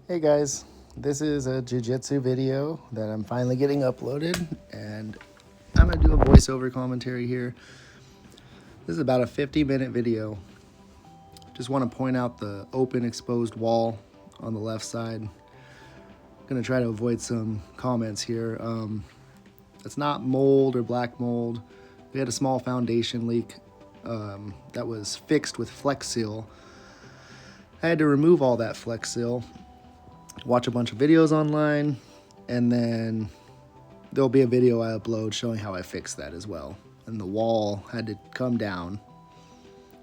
Hey guys, this is a jiu-jitsu video that I'm finally getting uploaded, and I'm gonna do a voiceover commentary here. This is about a 50-minute video. Just want to point out the open exposed wall on the left side. Gonna try to avoid some comments here. It's not mold or black mold. We had a small foundation leak that was fixed with Flex Seal. I had to remove all that Flex Seal, watch a bunch of videos online, and then there'll be a video I upload showing how I fixed that as well. And the wall had to come down.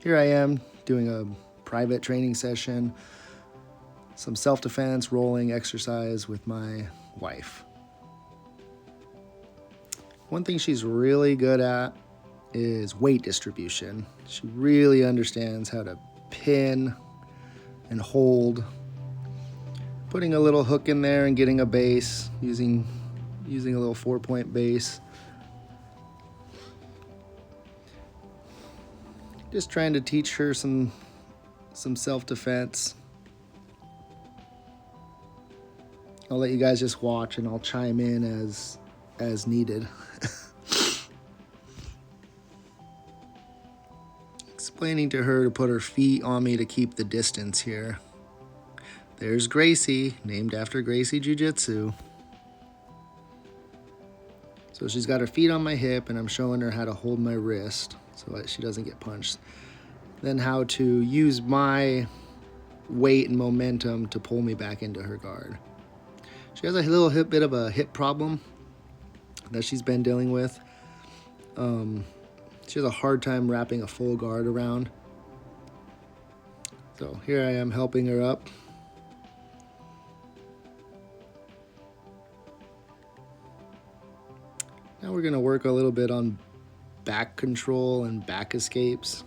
Here I am doing a private training session, some self-defense, rolling exercise with my wife. One thing she's really good at is weight distribution. She really understands how to pin and hold, putting a little hook in there and getting a base, using a little 4-point base. Just trying to teach her some self-defense. I'll let you guys just watch and I'll chime in as needed. Explaining to her to put her feet on me to keep the distance here. There's Gracie, named after Gracie Jiu-Jitsu. So she's got her feet on my hip and I'm showing her how to hold my wrist so that she doesn't get punched. Then how to use my weight and momentum to pull me back into her guard. She has a little bit of a hip problem that she's been dealing with. She has a hard time wrapping a full guard around. So here I am helping her up. Now we're gonna work a little bit on back control and back escapes.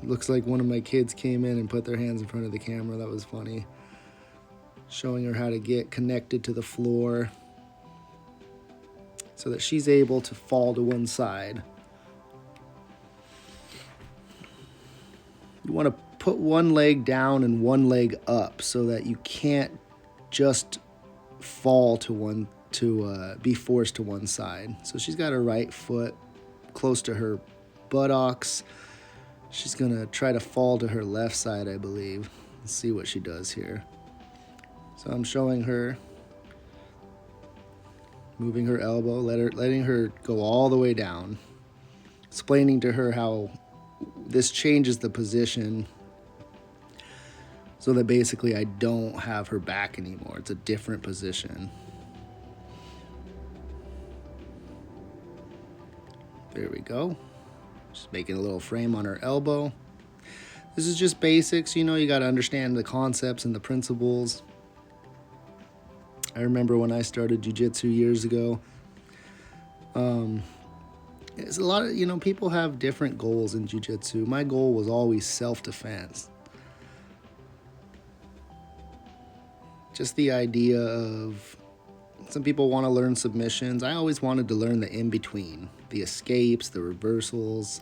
Looks like one of my kids came in and put their hands in front of the camera. That was funny. Showing her how to get connected to the floor so that she's able to fall to one side. You want to put one leg down and one leg up so that you can't just fall to be forced to one side. So she's got her right foot close to her buttocks. She's gonna try to fall to her left side, I believe. Let's see what she does here. So I'm showing her, moving her elbow, letting her go all the way down, explaining to her how this changes the position so that basically I don't have her back anymore. It's a different position. There we go. Just making a little frame on her elbow. This is just basics, you got to understand the concepts and the principles. I remember when I started jiu-jitsu years ago, it's a lot of, people have different goals in jiu-jitsu. My goal was always self-defense. Just the idea of, some people want to learn submissions. I always wanted to learn the in-between, the escapes, the reversals,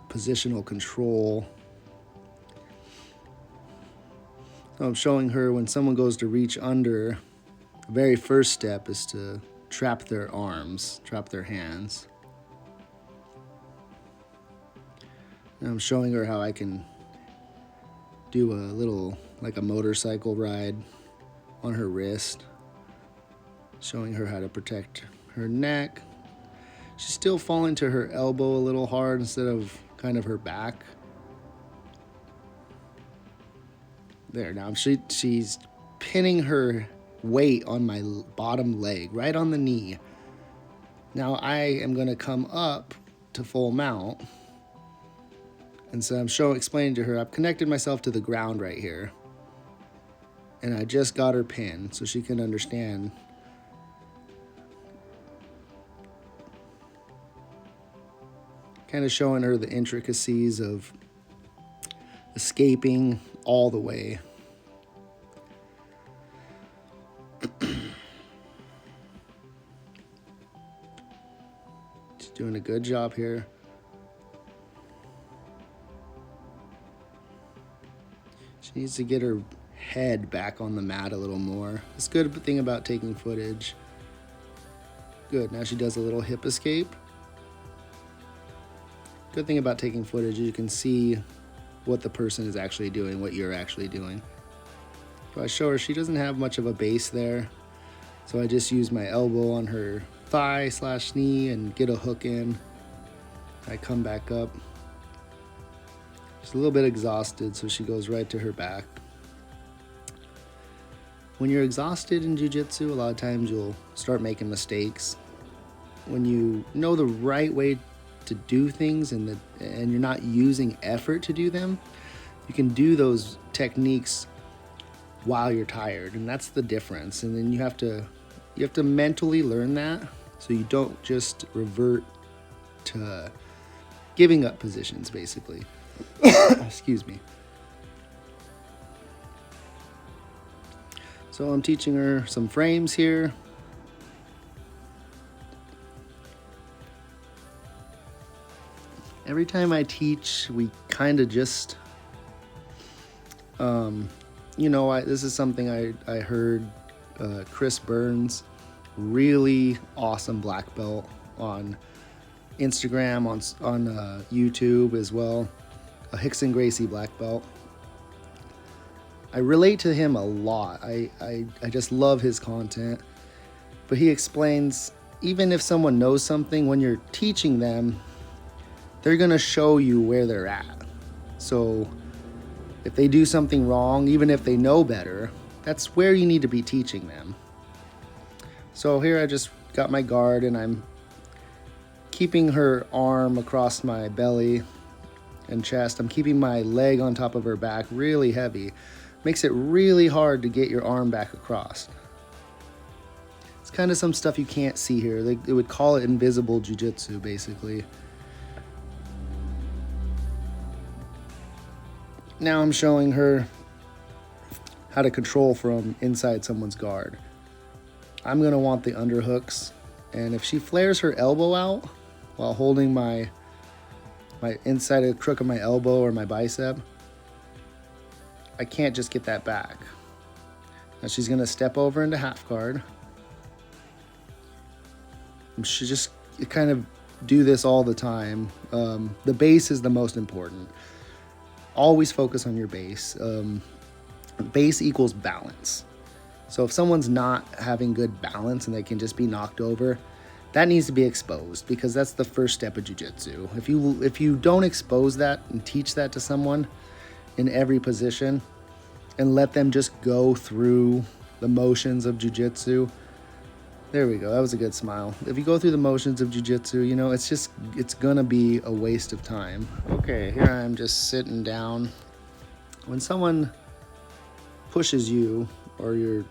positional control. So I'm showing her when someone goes to reach under, the very first step is to trap their arms, trap their hands. And I'm showing her how I can do a little, like a motorcycle ride on her wrist. Showing her how to protect her neck. She's still falling to her elbow a little hard instead of kind of her back. There, now she's pinning her weight on my bottom leg, right on the knee. Now I am going to come up to full mount. And so I'm explaining to her, I've connected myself to the ground right here. And I just got her pinned so she can understand. Kind of showing her the intricacies of escaping all the way. She's doing a good job here. She needs to get her head back on the mat a little more. It's a good thing about taking footage. Good, now she does a little hip escape. Good thing about taking footage is you can see what the person is actually doing, what you're actually doing. So I show her she doesn't have much of a base there. So I just use my elbow on her thigh/knee and get a hook in. I come back up. She's a little bit exhausted, so she goes right to her back. When you're exhausted in jiu-jitsu, a lot of times you'll start making mistakes. When you know the right way to do things and you're not using effort to do them, you can do those techniques while you're tired, and that's the difference. And then you have to mentally learn that, so you don't just revert to giving up positions, basically. Excuse me. So I'm teaching her some frames here. Every time I teach, we kind of just, this is something I heard Chris Burns, really awesome black belt, on Instagram, on YouTube as well, a Hickson Gracie black belt. I relate to him a lot. I just love his content. But he explains, even if someone knows something, when you're teaching them, they're going to show you where they're at. So if they do something wrong, even if they know better, that's where you need to be teaching them. So here I just got my guard and I'm keeping her arm across my belly and chest. I'm keeping my leg on top of her back really heavy. Makes it really hard to get your arm back across. It's kind of some stuff you can't see here. They would call it invisible jiu-jitsu, basically. Now I'm showing her how to control from inside someone's guard. I'm going to want the underhooks, and if she flares her elbow out while holding my inside of the crook of my elbow or my bicep, I can't just get that back. Now she's going to step over into half guard. And she just kind of do this all the time. The base is the most important. Always focus on your base. Base equals balance. So if someone's not having good balance and they can just be knocked over, that needs to be exposed, because that's the first step of jiu-jitsu. If you don't expose that and teach that to someone in every position and let them just go through the motions of jiu-jitsu, there we go, that was a good smile. If you go through the motions of jiu-jitsu, it's gonna be a waste of time. Okay, here I am just sitting down. When someone pushes you, or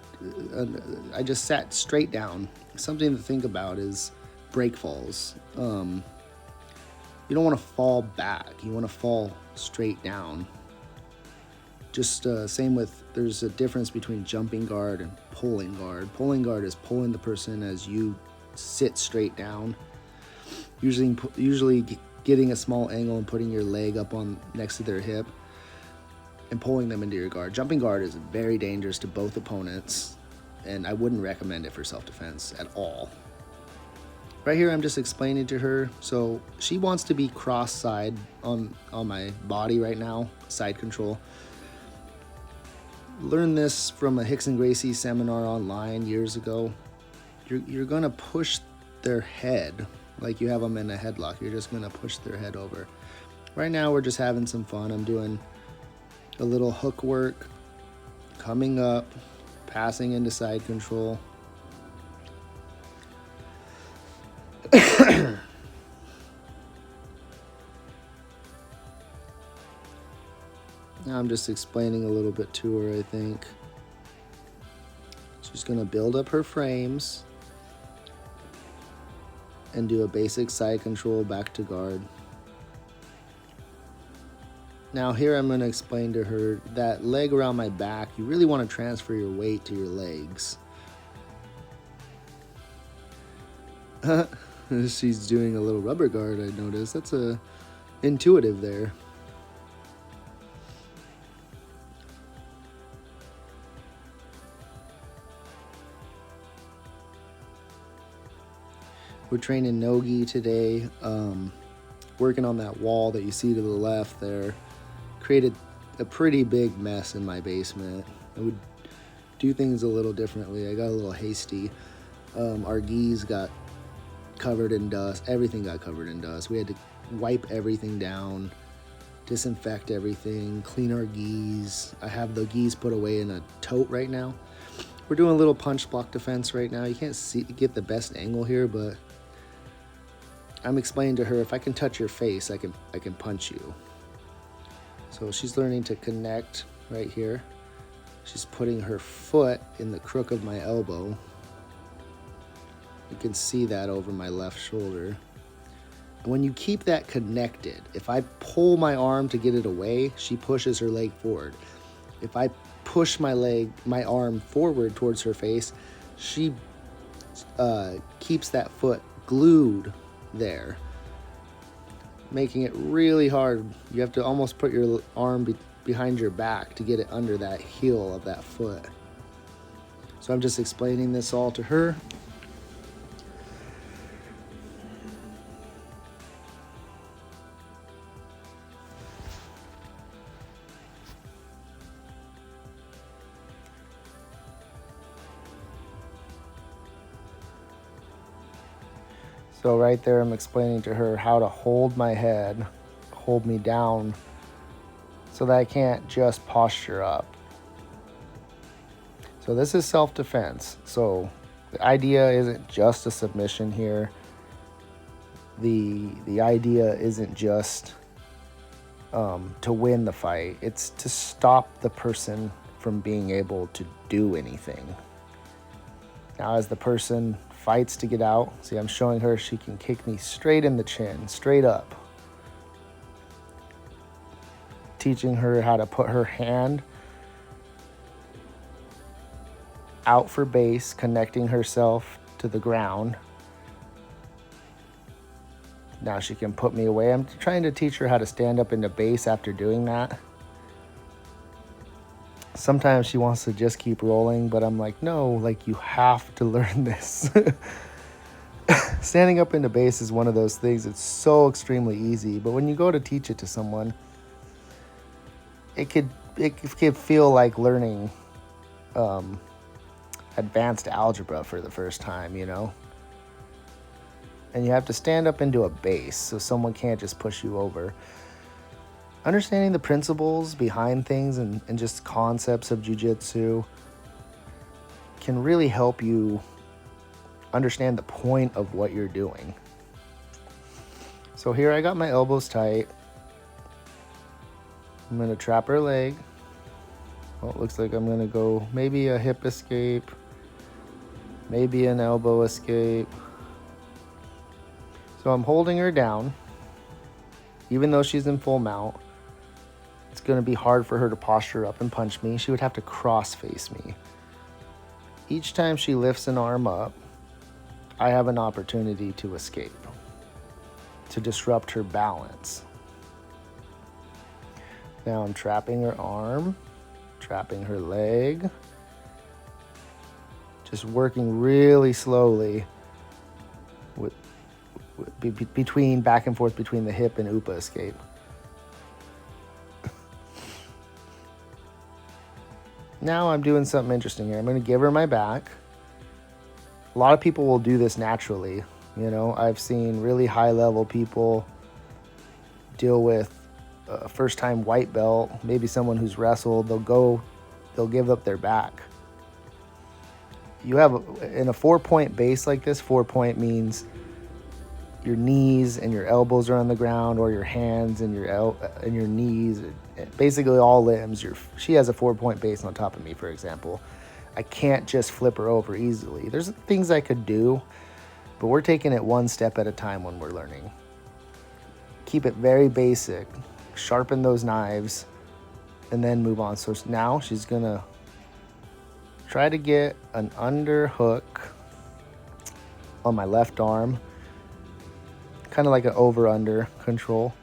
I just sat straight down. Something to think about is break falls. You don't want to fall back. You want to fall straight down. Just same with, there's a difference between jumping guard and pulling guard. Pulling guard is pulling the person as you sit straight down. Usually getting a small angle and putting your leg up on next to their hip and pulling them into your guard. Jumping guard is very dangerous to both opponents, and I wouldn't recommend it for self-defense at all. Right here, I'm just explaining to her. So she wants to be cross-side on my body right now, side control. Learned this from a Hickson Gracie seminar online years ago. You're gonna push their head like you have them in a headlock. You're just gonna push their head over. Right now, we're just having some fun. I'm doing a little hook work, coming up, passing into side control. Now I'm just explaining a little bit to her, I think. She's gonna build up her frames and do a basic side control back to guard. Now here I'm going to explain to her that leg around my back, you really want to transfer your weight to your legs. She's doing a little rubber guard, I noticed. That's intuitive there. We're training Nogi today, working on that wall that you see to the left there. Created a pretty big mess in my basement. I would do things a little differently. I got a little hasty. Our geese got covered in dust. Everything got covered in dust. We had to wipe everything down, disinfect everything, clean our geese. I have the geese put away in a tote right now. We're doing a little punch block defense right now. You can't get the best angle here, but I'm explaining to her, if I can touch your face, I can punch you. So she's learning to connect right here. She's putting her foot in the crook of my elbow. You can see that over my left shoulder. And when you keep that connected, if I pull my arm to get it away, she pushes her leg forward. If I push my arm forward towards her face, she keeps that foot glued there, making it really hard. You have to almost put your arm behind your back to get it under that heel of that foot. So I'm just explaining this all to her. So right there, I'm explaining to her how to hold my head, hold me down, so that I can't just posture up. So this is self-defense. So the idea isn't just a submission here. The idea isn't just to win the fight. It's to stop the person from being able to do anything. Now, as the person fights to get out, see, I'm showing her she can kick me straight in the chin, straight up. Teaching her how to put her hand out for base, connecting herself to the ground. Now she can put me away. I'm trying to teach her how to stand up into base after doing that. Sometimes she wants to just keep rolling, but I'm like, no, like, you have to learn this. Standing up into base is one of those things. It's so extremely easy, but when you go to teach it to someone, it could feel like learning advanced algebra for the first time, you know? And you have to stand up into a base so someone can't just push you over. Understanding the principles behind things and just concepts of jiu-jitsu can really help you understand the point of what you're doing. So here I got my elbows tight. I'm going to trap her leg. Well, it looks like I'm going to go maybe a hip escape, maybe an elbow escape. So I'm holding her down. Even though she's in full mount, it's going to be hard for her to posture up and punch me. She would have to cross face me. Each time she lifts an arm up, I have an opportunity to escape, to disrupt her balance. Now I'm trapping her arm, trapping her leg, just working really slowly between back and forth between the hip and upa escape. Now I'm doing something interesting here. I'm going to give her my back. A lot of people will do this naturally. You know, I've seen really high level people deal with a first time white belt, maybe someone who's wrestled. They'll give up their back. You have, in a 4-point base like this, 4-point means your knees and your elbows are on the ground, or your hands and your knees, basically all limbs. She has a 4-point base on top of me, for example. I can't just flip her over easily. There's things I could do, but we're taking it one step at a time when we're learning. Keep it very basic, sharpen those knives, and then move on. So now she's gonna try to get an underhook on my left arm, kind of like an over-under control.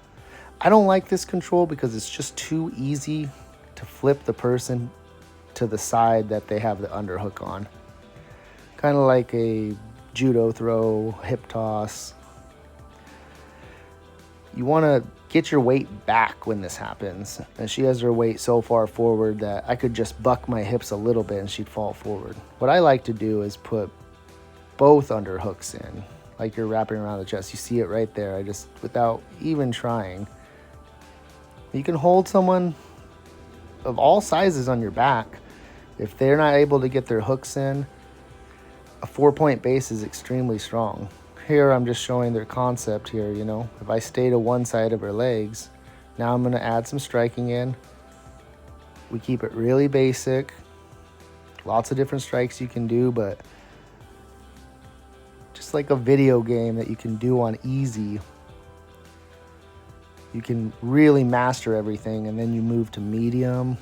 I don't like this control because it's just too easy to flip the person to the side that they have the underhook on. Kind of like a judo throw, hip toss. You want to get your weight back when this happens. And she has her weight so far forward that I could just buck my hips a little bit and she'd fall forward. What I like to do is put both underhooks in, like you're wrapping around the chest. You see it right there. I just, without even trying. You can hold someone of all sizes on your back. If they're not able to get their hooks in, a 4-point base is extremely strong. Here I'm just showing their concept here, you know. If I stay to one side of her legs, now I'm gonna add some striking in. We keep it really basic. Lots of different strikes you can do, but just like a video game that you can do on easy, you can really master everything, and then you move to medium.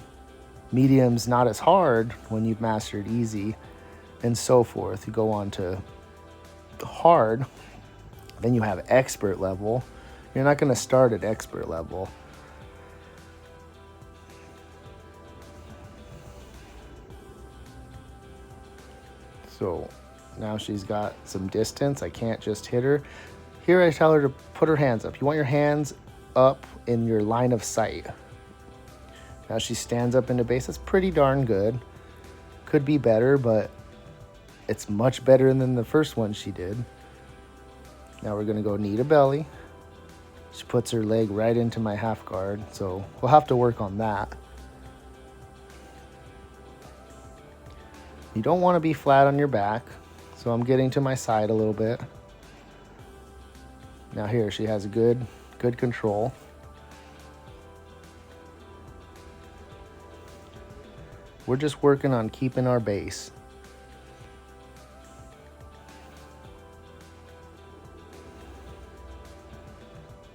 Medium's not as hard when you've mastered easy, and so forth. You go on to hard, then you have expert level. You're not going to start at expert level. So now she's got some distance. I can't just hit her. Here I tell her to put her hands up. You want your hands up in your line of sight. Now she stands up into base. That's pretty darn good. Could be better, but it's much better than the first one she did. Now we're gonna go knee to belly. She puts her leg right into my half guard, so we'll have to work on that. You don't want to be flat on your back, so I'm getting to my side a little bit. Now here she has a good control. We're just working on keeping our base.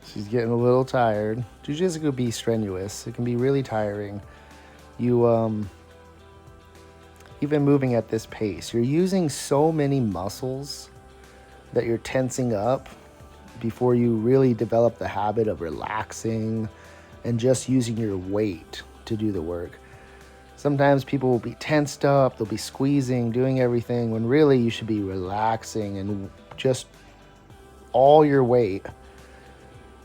She's getting a little tired. Jiu-jitsu can be strenuous. It can be really tiring. You, even moving at this pace, you're using so many muscles that you're tensing up before you really develop the habit of relaxing and just using your weight to do the work. Sometimes people will be tensed up, they'll be squeezing, doing everything, when really you should be relaxing, and just all your weight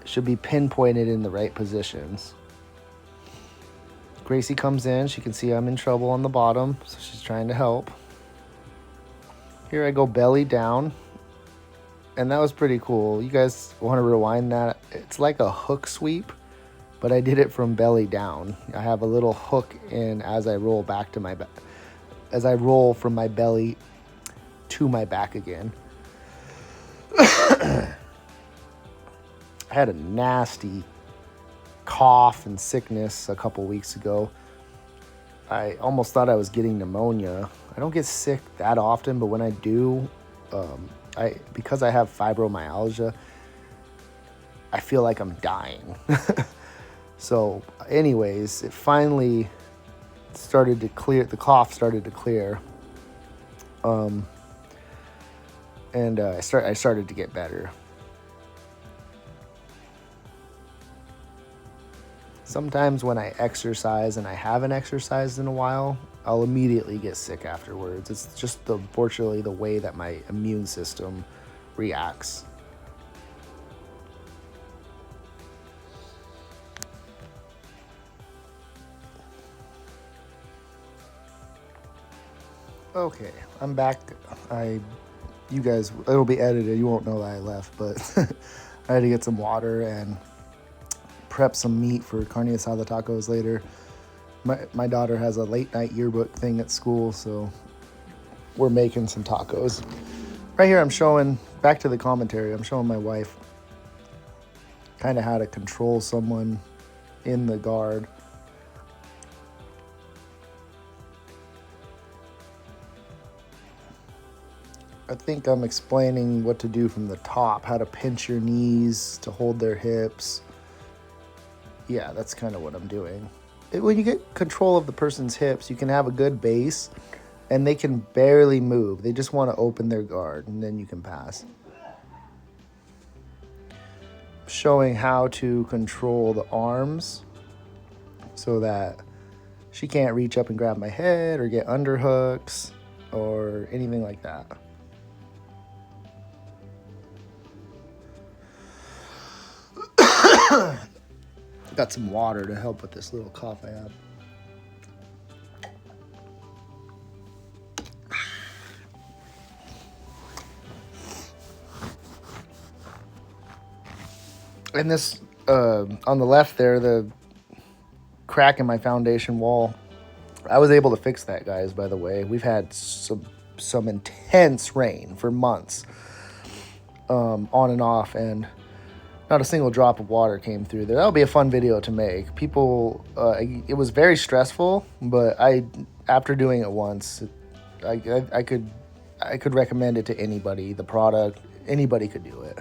should be pinpointed in the right positions. Gracie comes in, she can see I'm in trouble on the bottom, so she's trying to help. Here I go belly down, and that was pretty cool. You guys want to rewind that? It's like a hook sweep, but I did it from belly down. I have a little hook in as I roll back to my back, as I roll from my belly to my back again. I had a nasty cough and sickness a couple weeks ago. I almost thought I was getting pneumonia. I don't get sick that often, but when I do, because I have fibromyalgia, I feel like I'm dying. So anyways, it finally started to clear, the cough started to clear. And I started to get better. Sometimes when I exercise and I haven't exercised in a while, I'll immediately get sick afterwards. It's just unfortunately the way that my immune system reacts. Okay, I'm back. You guys, it'll be edited. You won't know that I left, but I had to get some water and prep some meat for carne asada tacos later. My daughter has a late night yearbook thing at school, so we're making some tacos. Right here I'm showing, back to the commentary, I'm showing my wife kind of how to control someone in the guard. I think I'm explaining what to do from the top, how to pinch your knees to hold their hips. Yeah, that's kind of what I'm doing. When you get control of the person's hips, you can have a good base, and they can barely move. They just want to open their guard, and then you can pass. Showing how to control the arms so that she can't reach up and grab my head or get underhooks or anything like that. Got some water to help with this little cough I have. And this, on the left there, the crack in my foundation wall, I was able to fix that, guys, by the way. We've had some intense rain for months, on and off, and not a single drop of water came through there. That'll be a fun video to make. People, it was very stressful, but after doing it once, I could recommend it to anybody. The product, anybody could do it.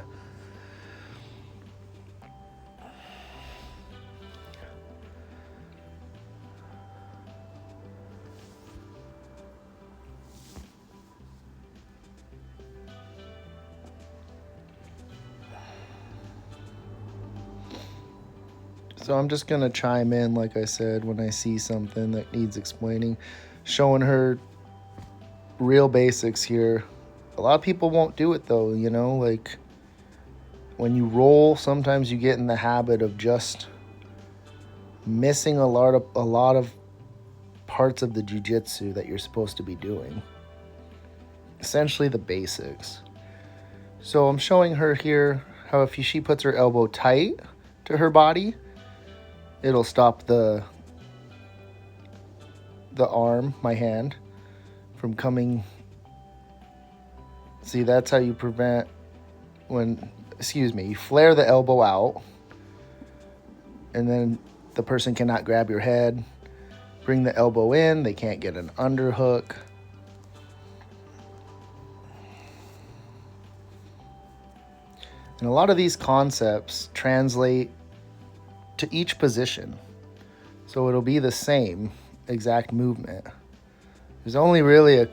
So I'm just going to chime in, like I said, when I see something that needs explaining, showing her real basics here. A lot of people won't do it though, you know, like when you roll, sometimes you get in the habit of just missing a lot of parts of the jiu-jitsu that you're supposed to be doing. Essentially the basics. So I'm showing her here how if she puts her elbow tight to her body, it'll stop the arm, my hand, from coming. See, that's how you prevent you flare the elbow out, and then the person cannot grab your head. Bring the elbow in, they can't get an underhook. And a lot of these concepts translate to each position. So it'll be the same exact movement. There's only really a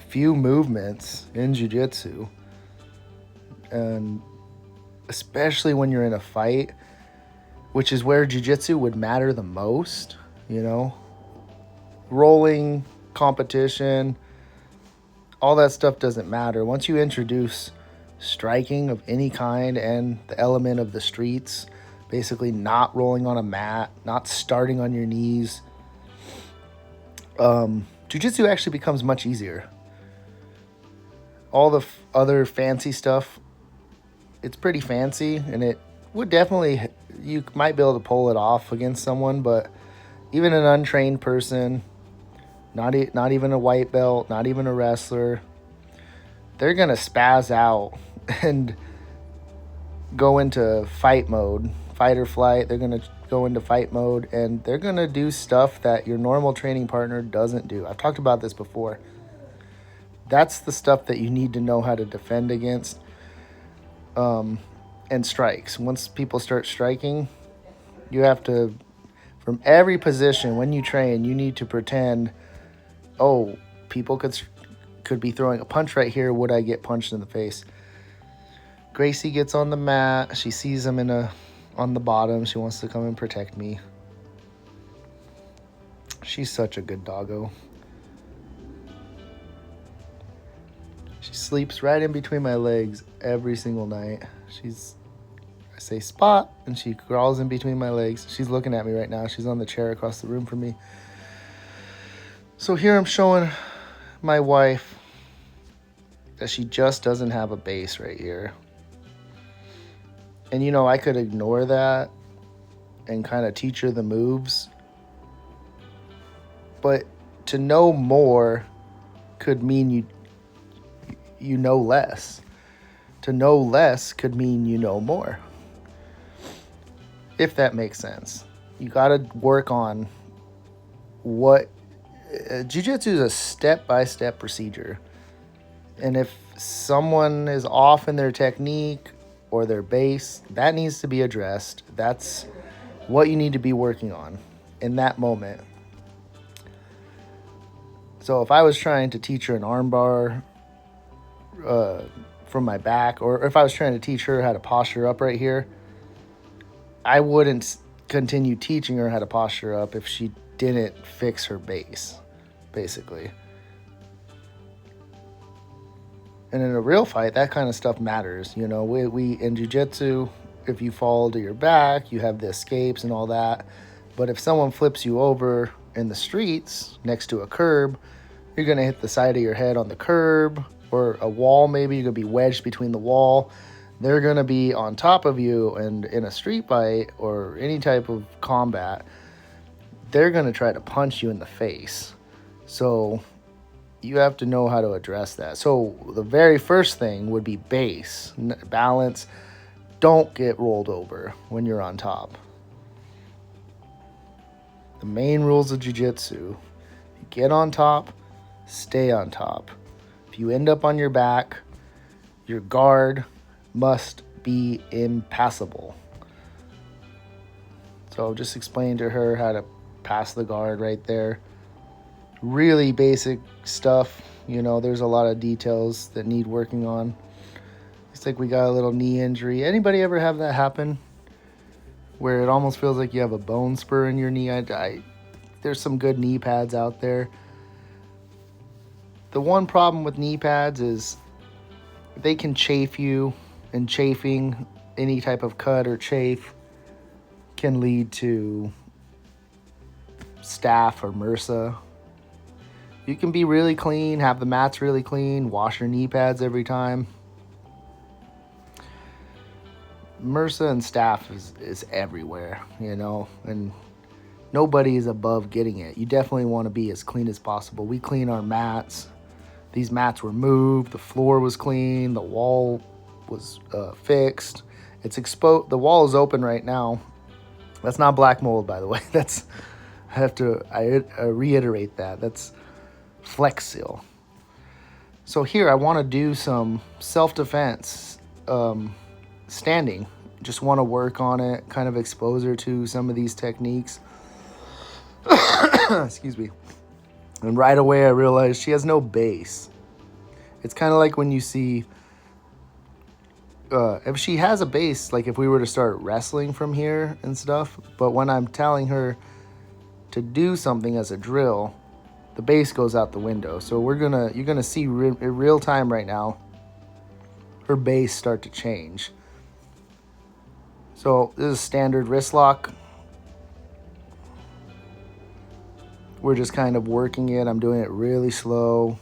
few movements in jiu-jitsu. And especially when you're in a fight, which is where jiu-jitsu would matter the most, you know? Rolling, competition, all that stuff doesn't matter. Once you introduce striking of any kind and the element of the streets, basically not rolling on a mat, not starting on your knees, jiu-jitsu actually becomes much easier. All the other fancy stuff, it's pretty fancy, and it would definitely, you might be able to pull it off against someone, but even an untrained person, not even a white belt, not even a wrestler, they're going to spaz out and go into fight mode. Fight or flight, they're going to go into fight mode, and they're going to do stuff that your normal training partner doesn't do. I've talked about this before. That's the stuff that you need to know how to defend against. And strikes. Once people start striking, you have to, from every position, when you train, you need to pretend, oh, people could be throwing a punch right here. Would I get punched in the face? Gracie gets on the mat. She sees him on the bottom. She wants to come and protect me. She's such a good doggo. She sleeps right in between my legs every single night. I say spot, and she crawls in between my legs. She's looking at me right now. She's on the chair across the room from me. So here I'm showing my wife that she just doesn't have a base right here. And, you know, I could ignore that and kind of teach her the moves. But to know more could mean you know less. To know less could mean you know more. If that makes sense. You got to work on what... Jiu-jitsu is a step-by-step procedure. And if someone is off in their technique or their base, that needs to be addressed. That's what you need to be working on in that moment. So if I was trying to teach her an armbar from my back, or if I was trying to teach her how to posture up right here, I wouldn't continue teaching her how to posture up if she didn't fix her base, basically. And in a real fight, that kind of stuff matters. You know, we in jiu-jitsu, if you fall to your back, you have the escapes and all that. But if someone flips you over in the streets next to a curb, you're going to hit the side of your head on the curb or a wall. Maybe you're going to be wedged between the wall. They're going to be on top of you, and in a street fight or any type of combat, they're going to try to punch you in the face. So you have to know how to address that. So the very first thing would be base, balance. Don't get rolled over when you're on top. The main rules of jiu-jitsu: you get on top, stay on top. If you end up on your back, your guard must be impassable. So just explain to her how to pass the guard right there. Really basic stuff. You know, there's a lot of details that need working on. It's like we got a little knee injury. Anybody ever have that happen? Where it almost feels like you have a bone spur in your knee? There's some good knee pads out there. The one problem with knee pads is they can chafe you, and chafing, any type of cut or chafe, can lead to staph or MRSA. You can be really clean, have the mats really clean, wash your knee pads every time. MRSA and staph is everywhere, you know, and nobody is above getting it. You definitely want to be as clean as possible. We clean our mats. These mats were moved. The floor was clean. The wall was fixed. It's exposed. The wall is open right now. That's not black mold, by the way. I reiterate that. That's Flex Seal. So here I want to do some self-defense standing. Just want to work on it, kind of expose her to some of these techniques. Excuse me. And right away I realized she has no base. It's kind of like when you see, if she has a base, like if we were to start wrestling from here and stuff, but when I'm telling her to do something as a drill, the base goes out the window. So you're gonna see in real time right now, her base start to change. So this is standard wrist lock. We're just kind of working it. I'm doing it really slow.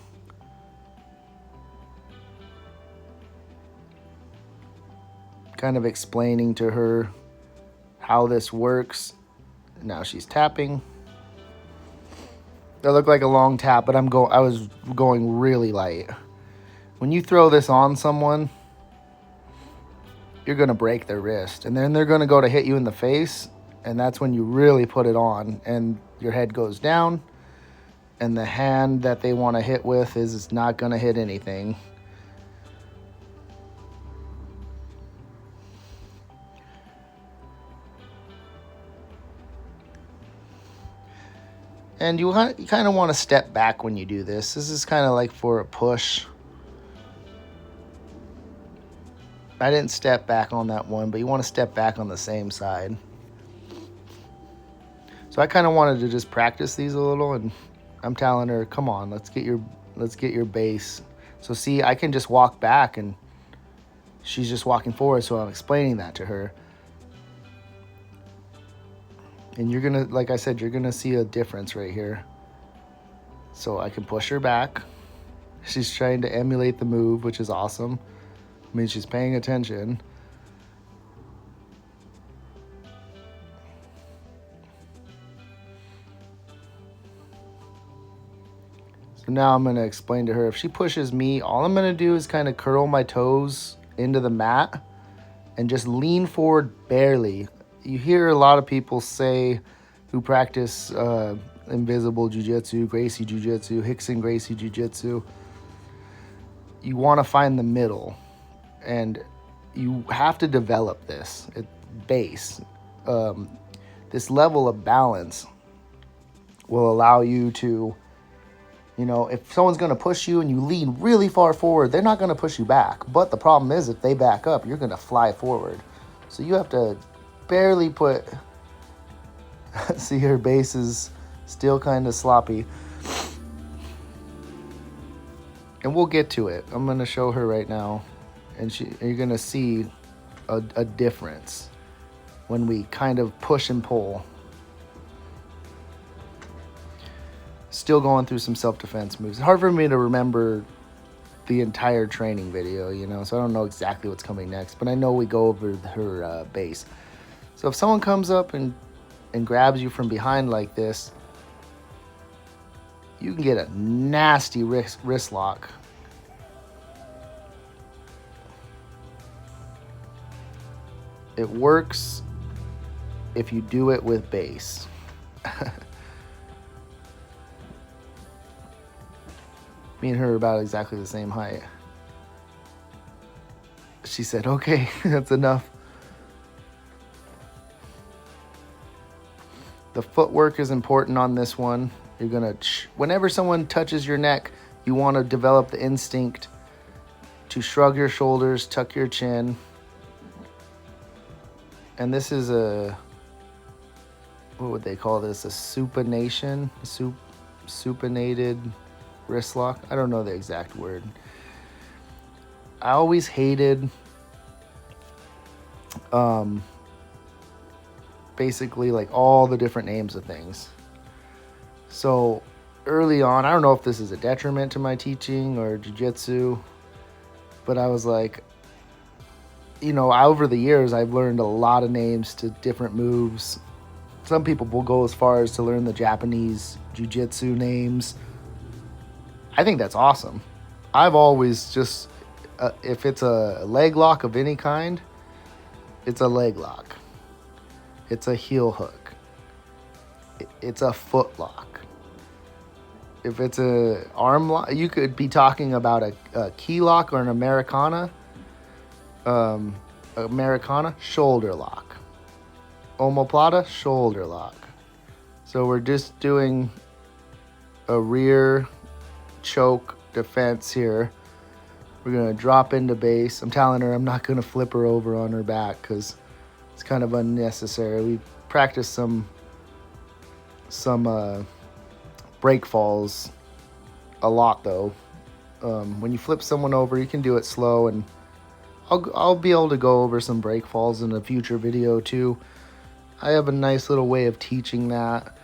Kind of explaining to her how this works. Now she's tapping. That looked like a long tap, but I was going really light. When you throw this on someone, you're gonna break their wrist, and then they're gonna go to hit you in the face, and that's when you really put it on, and your head goes down, and the hand that they want to hit with is not gonna hit anything. And you kind of want to step back when you do this. This is kind of like for a push. I didn't step back on that one, but you want to step back on the same side. So I kind of wanted to just practice these a little, and I'm telling her, come on, let's get your base. So see, I can just walk back, and she's just walking forward, so I'm explaining that to her. And you're gonna, like I said, you're gonna see a difference right here. So I can push her back. She's trying to emulate the move, which is awesome. I mean, she's paying attention. So now I'm gonna explain to her, if she pushes me, all I'm gonna do is kind of curl my toes into the mat and just lean forward barely. You hear a lot of people say, who practice invisible jiu-jitsu, Gracie jiu-jitsu, Hickson Gracie jiu-jitsu, you want to find the middle, and you have to develop this base. This level of balance will allow you to, you know, if someone's going to push you and you lean really far forward, they're not going to push you back. But the problem is, if they back up, you're going to fly forward. So you have to barely put, see, her base is still kind of sloppy. And we'll get to it. I'm going to show her right now. And you're going to see a difference when we kind of push and pull. Still going through some self-defense moves. It's hard for me to remember the entire training video, you know, so I don't know exactly what's coming next, but I know we go over her base. So if someone comes up and grabs you from behind like this, you can get a nasty wrist lock. It works if you do it with base. Me and her are about exactly the same height. She said, okay, that's enough. The footwork is important on this one. You're gonna, whenever someone touches your neck, you want to develop the instinct to shrug your shoulders, tuck your chin. And this is a, what would they call this? A supination? Supinated wrist lock? I don't know the exact word. I always hated basically like all the different names of things. So early on, I don't know if this is a detriment to my teaching or jiu-jitsu, but I was like, you know, over the years, I've learned a lot of names to different moves. Some people will go as far as to learn the Japanese jiu-jitsu names. I think that's awesome. I've always just, if it's a leg lock of any kind, it's a leg lock. It's a heel hook. It's a foot lock. If it's a arm lock, you could be talking about a key lock or an Americana. Americana, shoulder lock. Omoplata, shoulder lock. So we're just doing a rear choke defense here. We're going to drop into base. I'm telling her I'm not going to flip her over on her back because it's kind of unnecessary. We practiced some break falls a lot though. When you flip someone over, you can do it slow, and I'll be able to go over some break falls in a future video too. I have a nice little way of teaching that.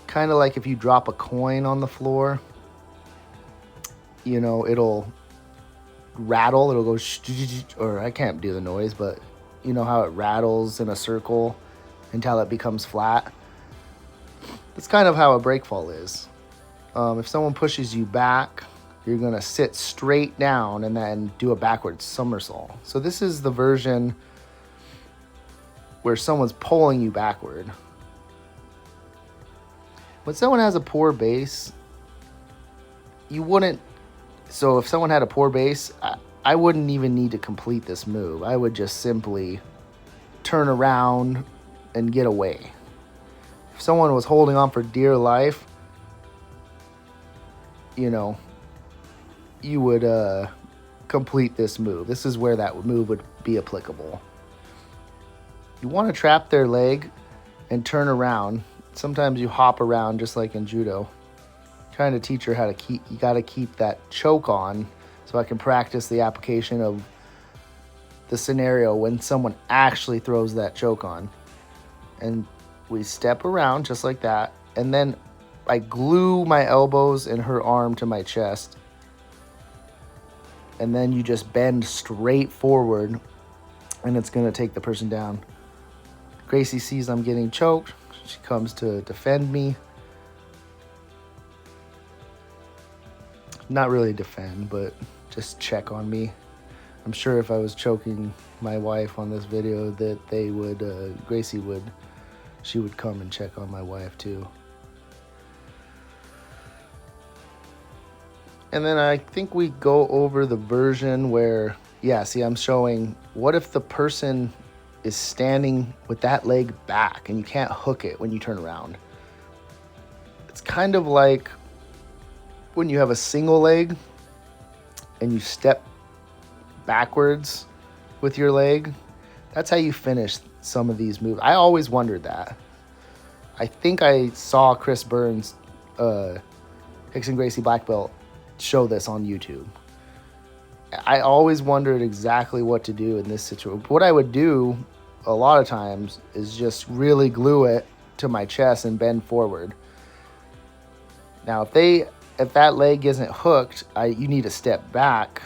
Kind of like if you drop a coin on the floor, you know, it'll rattle, it'll go or I can't do the noise, but you know how it rattles in a circle until it becomes flat. That's kind of how a break fall is. If someone pushes you back, you're gonna sit straight down and then do a backwards somersault. So this is the version where someone's pulling you backward. When someone has a poor base, you wouldn't, so if someone had a poor base, I wouldn't even need to complete this move. I would just simply turn around and get away. If someone was holding on for dear life, you know, you would complete this move. This is where that move would be applicable. You want to trap their leg and turn around. Sometimes you hop around just like in judo. Trying to teach her how to keep, you got to keep that choke on so I can practice the application of the scenario when someone actually throws that choke on. And we step around just like that, and then I glue my elbows and her arm to my chest, and then you just bend straight forward, and it's gonna take the person down. Gracie sees I'm getting choked. She comes to defend me. Not really defend, but just check on me. I'm sure if I was choking my wife on this video that they would, Gracie would, she would come and check on my wife too. And then I think we go over the version where, yeah, see, I'm showing what if the person is standing with that leg back and you can't hook it when you turn around. It's kind of like when you have a single leg and you step backwards with your leg. That's how you finish some of these moves. I always wondered that. I think I saw Chris Burns, Hickson Gracie black belt, show this on YouTube. I always wondered exactly what to do in this situation. What I would do a lot of times is just really glue it to my chest and bend forward. Now, if that leg isn't hooked, you need to step back,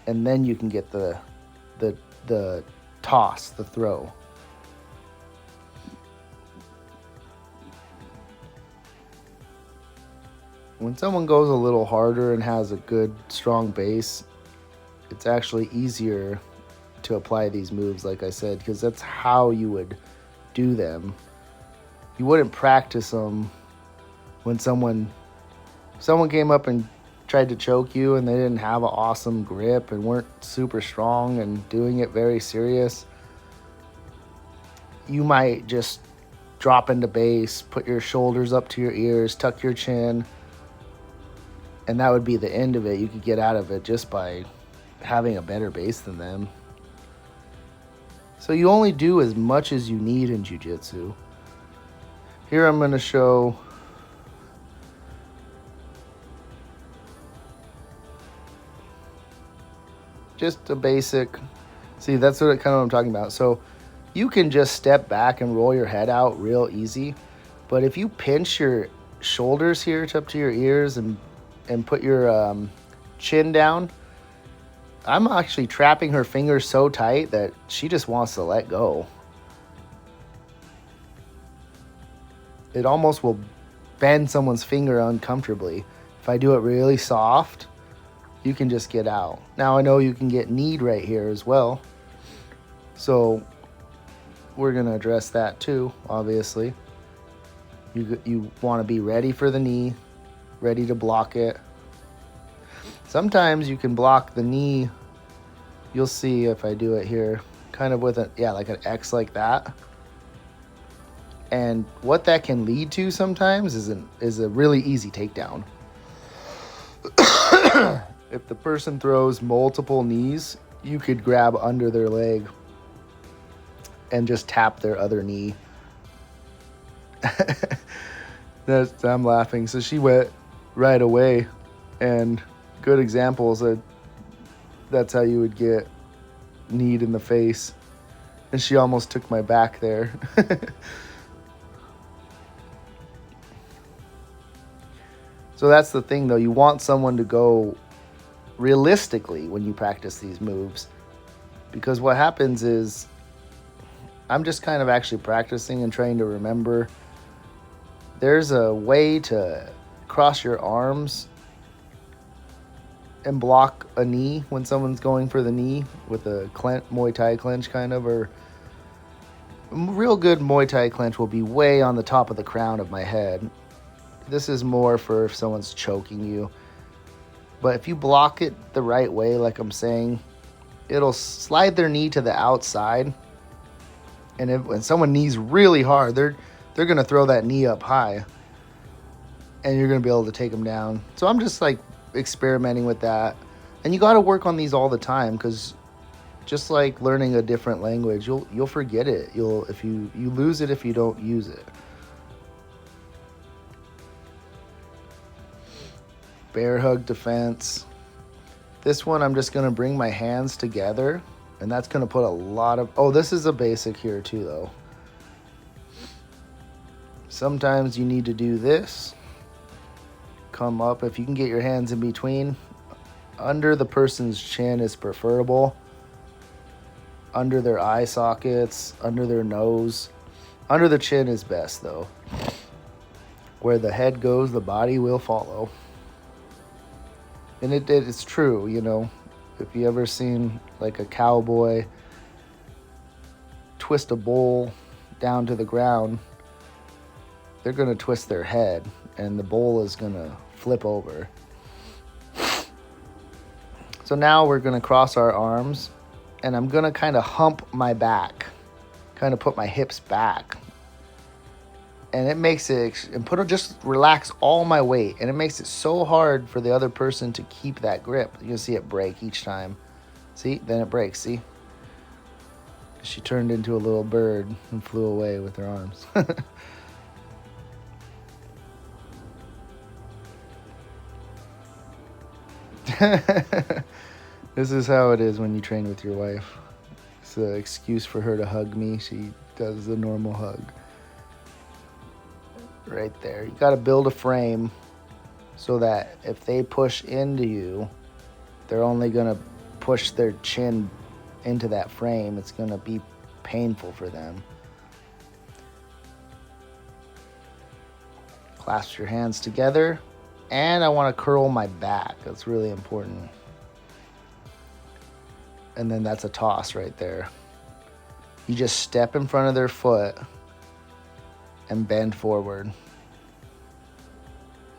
and then you can get the toss, the throw. When someone goes a little harder and has a good strong base, it's actually easier to apply these moves, like I said, because that's how you would do them. You wouldn't practice them when someone came up and tried to choke you and they didn't have an awesome grip and weren't super strong and doing it very serious. You might just drop into base, put your shoulders up to your ears, tuck your chin, and that would be the end of it. You could get out of it just by having a better base than them. So you only do as much as you need in jiu-jitsu. Here I'm going to show just a basic. See, that's what I'm talking about. So you can just step back and roll your head out real easy. But if you pinch your shoulders here up to your ears and put your chin down, I'm actually trapping her fingers so tight that she just wants to let go. It almost will bend someone's finger uncomfortably. If I do it really soft, you can just get out. Now I know you can get kneed right here as well. So we're going to address that too, obviously. You want to be ready for the knee, ready to block it. Sometimes you can block the knee. You'll see if I do it here, kind of with like an X like that. And what that can lead to sometimes is a really easy takedown. If the person throws multiple knees, you could grab under their leg and just tap their other knee. I'm laughing. So she went right away, and good examples that that's how you would get kneed in the face. And she almost took my back there. So that's the thing, though. You want someone to go realistically when you practice these moves, because what happens is I'm just kind of actually practicing and trying to remember. There's a way to cross your arms and block a knee when someone's going for the knee with a Muay Thai clench kind of, or a real good Muay Thai clench will be way on the top of the crown of my head. This is more for if someone's choking you. But if you block it the right way, like I'm saying, it'll slide their knee to the outside. And when someone knees really hard, they're going to throw that knee up high. And you're going to be able to take them down. So I'm just like experimenting with that. And you got to work on these all the time, because just like learning a different language, you'll forget it. If you lose it if you don't use it. Bear hug defense. This one I'm just going to bring my hands together, and that's going to put a lot of... Oh, this is a basic here too, though. Sometimes you need to do this. Come up. If you can get your hands in between, under the person's chin is preferable. Under their eye sockets, under their nose. Under the chin is best, though. Where the head goes, the body will follow. And it's true, you know. If you ever seen like a cowboy twist a bowl down to the ground, they're going to twist their head and the bowl is going to flip over. So now we're going to cross our arms, and I'm going to kind of hump my back, kind of put my hips back. And it makes it, and just relax all my weight. And it makes it so hard for the other person to keep that grip. You'll see it break each time. See, then it breaks, see? She turned into a little bird and flew away with her arms. This is how it is when you train with your wife. It's an excuse for her to hug me. She does the normal hug. Right there. You got to build a frame so that if they push into you, they're only going to push their chin into that frame. It's going to be painful for them. Clasp your hands together. And I want to curl my back. That's really important. And then that's a toss right there. You just step in front of their foot and bend forward.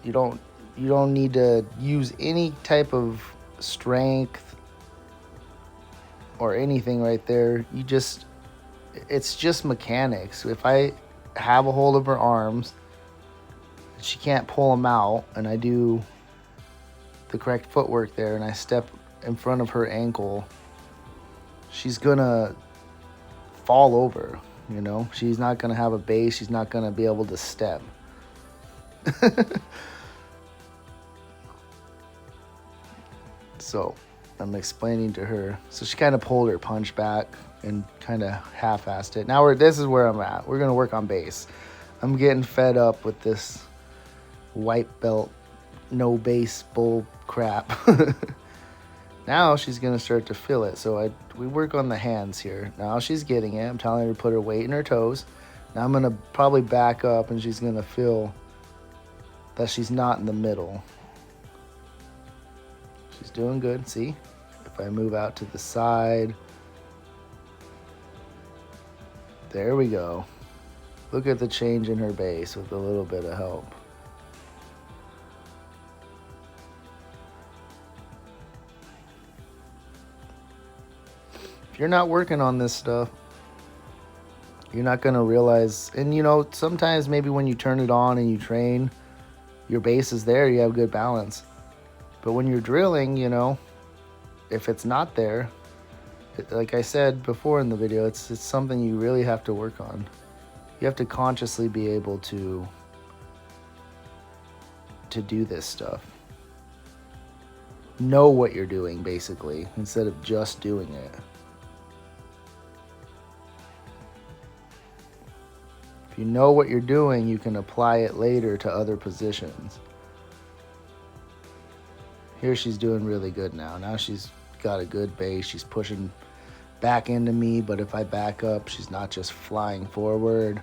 You don't need to use any type of strength or anything right there. It's just mechanics. If I have a hold of her arms, she can't pull them out, and I do the correct footwork there, and I step in front of her ankle, she's gonna fall over, you know? She's not gonna have a base. She's not gonna be able to step. So I'm explaining to her. So she kind of pulled her punch back and kind of half-assed it. Now this is where I'm at. We're gonna work on base. I'm getting fed up with this white belt, no base bull crap. Now she's gonna start to feel it. So we work on the hands here. Now she's getting it. I'm telling her to put her weight in her toes. Now I'm gonna probably back up, and she's gonna feel that she's not in the middle. She's doing good. See, if I move out to the side, there we go. Look at the change in her base with a little bit of help. If you're not working on this stuff, you're not going to realize. And you know, sometimes maybe when you turn it on and you train, your base is there, you have good balance. But when you're drilling, you know, if it's not there, like I said before in the video, it's something you really have to work on. You have to consciously be able to do this stuff. Know what you're doing, basically, instead of just doing it. If you know what you're doing, you can apply it later to other positions. Here she's doing really good now. Now she's got a good base. She's pushing back into me, but if I back up, she's not just flying forward.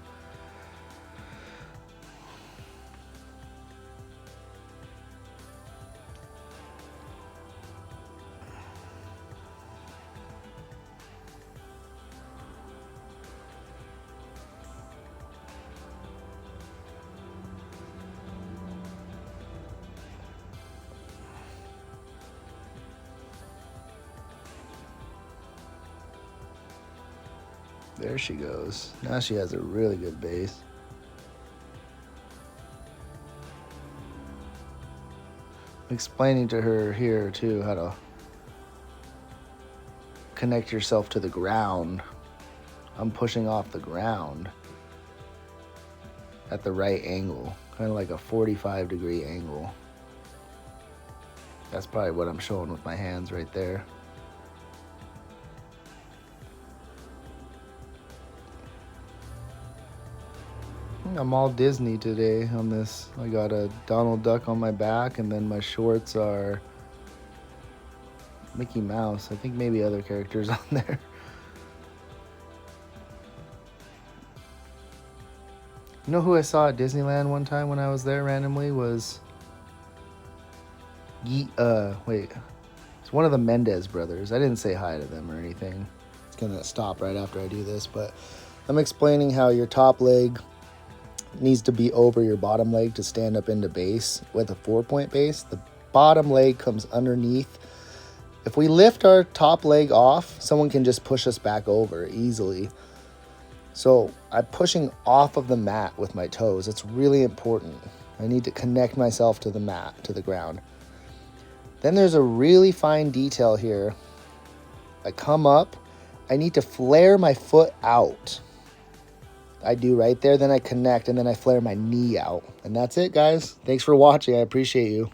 There she goes. Now she has a really good base. I'm explaining to her here too how to connect yourself to the ground. I'm pushing off the ground at the right angle, kind of like a 45-degree angle. That's probably what I'm showing with my hands right there. I'm all Disney today on this. I got a Donald Duck on my back, and then my shorts are Mickey Mouse. I think maybe other characters on there. You know who I saw at Disneyland one time when I was there randomly was it's one of the Mendez brothers. I didn't say hi to them or anything. It's gonna stop right after I do this, but I'm explaining how your top leg needs to be over your bottom leg to stand up into base with a 4-point base. The bottom leg comes underneath. If we lift our top leg off, someone can just push us back over easily. So I'm pushing off of the mat with my toes. It's really important. I need to connect myself to the mat, to the ground. Then there's a really fine detail here. I come up, I need to flare my foot out. I do right there, then I connect, and then I flare my knee out. And that's it, guys. Thanks for watching. I appreciate you.